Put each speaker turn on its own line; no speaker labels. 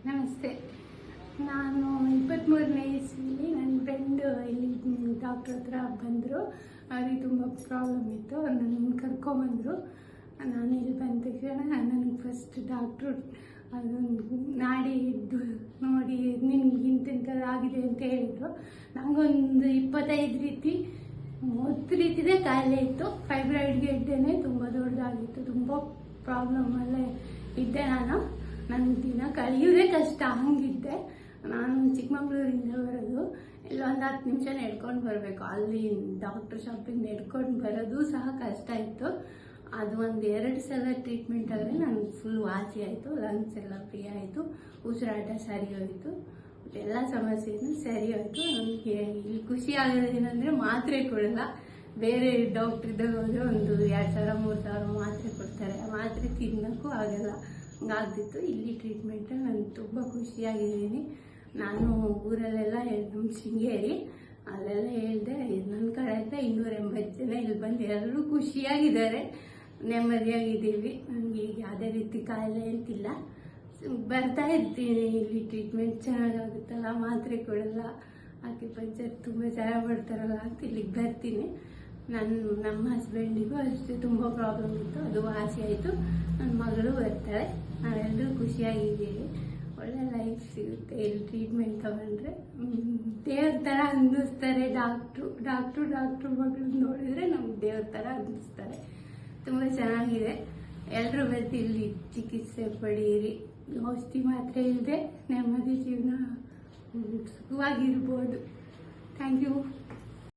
ನಮಸ್ತೆ. ನಾನು 23ನೇ ಇಸ್ವಿಲಿ ನನ್ನ ಫ್ರೆಂಡ್ ಇಲ್ಲಿ ಡಾಕ್ಟ್ರ್ ಹತ್ರ ಬಂದರು. ಅವ್ರಿಗೆ ತುಂಬ ಪ್ರಾಬ್ಲಮ್ ಇತ್ತು. ನನ್ನ ಕರ್ಕೊಂಬಂದರು. ನಾನು ಇಲ್ಲಿ ಬಂದ ತಕ್ಷಣ ನನಗೆ ಫಸ್ಟ್ ಡಾಕ್ಟ್ರು ಅದೊಂದು ನಾಡಿ ನೋಡಿ ನಿನ್ಗೆ ಇಂಥದ್ದಾಗಿದೆ ಅಂತ ಹೇಳಿದರು. ನನಗೊಂದು 25 ರೀತಿದೇ ಕಾಯಿಲೆ ಇತ್ತು. ಫೈಬ್ರಾಯ್ಡ್ ಗೆಡ್ಡೆನೇ ತುಂಬ ದೊಡ್ಡದಾಗಿತ್ತು. ತುಂಬ ಪ್ರಾಬ್ಲಮಲ್ಲೇ ಇದ್ದೆ ನಾನು. ನನ್ನ ದಿನ ಕಳೆಯೋದೇ ಕಷ್ಟ ಹಂಗಿದ್ದೆ. ನಾನು ಚಿಕ್ಕಮಗಳೂರಿಂದ ಬರೋದು. ಇಲ್ಲೊಂದು 10 ನಿಮಿಷ ನಡ್ಕೊಂಡು ಬರಬೇಕು. ಅಲ್ಲಿ ಡಾಕ್ಟರ್ ಶಾಪಿಂಗ್ ನಡ್ಕೊಂಡು ಬರೋದು ಸಹ ಕಷ್ಟ ಇತ್ತು. ಅದು ಒಂದು 2 ಸಲ ಟ್ರೀಟ್ಮೆಂಟ್ ಆದರೆ ನನಗೆ ಫುಲ್ ವಾಸಿ ಆಯಿತು. ಲಂಗ್ಸ್ ಎಲ್ಲ ಫ್ರೀ ಆಯಿತು. ಉಸಿರಾಟ ಸರಿ ಹೋಯಿತು. ಎಲ್ಲ ಸಮಸ್ಯೆನೂ ಸರಿ ಹೋಯಿತು. ನನಗೆ ಇಲ್ಲಿ ಖುಷಿ ಆಗೋದೇನೆಂದರೆ ಮಾತ್ರೆ ಕೊಡಲ್ಲ. ಬೇರೆ ಡಾಕ್ಟ್ರಿದ್ದಾಗ ಹೋದರೆ ಒಂದು 2,000-3,000 ಮಾತ್ರೆ ಕೊಡ್ತಾರೆ. ಆ ಮಾತ್ರೆ ತಿನ್ನೋಕ್ಕೂ ಆಗಲ್ಲ. ಹಂಗಾಗ್ತಿತ್ತು. ಇಲ್ಲಿ ಟ್ರೀಟ್ಮೆಂಟಲ್ಲಿ ನಾನು ತುಂಬ ಖುಷಿಯಾಗಿದ್ದೀನಿ. ನಾನು ಊರಲ್ಲೆಲ್ಲ ನಮ್ಮ ಶೃಂಗೇರಿ ಅಲ್ಲೆಲ್ಲ ಹೇಳಿದೆ. ನನ್ನ ಕಡೆಯಿಂದ 280 ಜನ ಇಲ್ಲಿ ಬಂದು ಎಲ್ಲರೂ ಖುಷಿಯಾಗಿದ್ದಾರೆ, ನೆಮ್ಮದಿಯಾಗಿದ್ದೀವಿ. ನನಗೆ ಈಗ ಯಾವುದೇ ರೀತಿ ಕಾಯಿಲೆ ಅಂತಿಲ್ಲ. ಬರ್ತಾ ಇರ್ತೀನಿ. ಇಲ್ಲಿ ಟ್ರೀಟ್ಮೆಂಟ್ ಚೆನ್ನಾಗಾಗುತ್ತಲ್ಲ, ಮಾತ್ರೆ ಕೊಡಲ್ಲ, ಆಕ್ಯುಪಂಕ್ಚರ್ ತುಂಬ ಚೆನ್ನಾಗಿ ಮಾಡ್ತಾರಲ್ಲ ಅಂತ ಇಲ್ಲಿಗೆ ಬರ್ತೀನಿ. ನಮ್ಮ ಹಸ್ಬೆಂಡಿಗೂ ಅಷ್ಟೇ ತುಂಬ ಪ್ರಾಬ್ಲಮ್ ಇತ್ತು. ಅದು ವಾಸಿ ಆಯಿತು. ನನ್ನ ಮಗಳು ಬರ್ತಾಳೆ. ನಾವೆಲ್ಲರೂ ಖುಷಿಯಾಗಿದ್ದೀವಿ. ಒಳ್ಳೆ ಲೈಫ್ ಸಿಗುತ್ತೆ ಇಲ್ಲಿ ಟ್ರೀಟ್ಮೆಂಟ್ ತಗೊಂಡ್ರೆ. ದೇವ್ರ ಥರ ಅನ್ನಿಸ್ತಾರೆ ಡಾಕ್ಟ್ರು ಮಗಳು ನೋಡಿದರೆ ನಮ್ಗೆ ದೇವ್ರ ಥರ ಅನ್ನಿಸ್ತಾರೆ. ತುಂಬ ಚೆನ್ನಾಗಿದೆ. ಎಲ್ಲರೂ ಬಂದು ಇಲ್ಲಿ ಚಿಕಿತ್ಸೆ ಪಡೀರಿ. ಔಷಧಿ ಮಾತ್ರೆ ಇಲ್ಲದೆ ನೆಮ್ಮದಿ ಜೀವನ ಸುಖವಾಗಿರ್ಬೋದು. Thank you.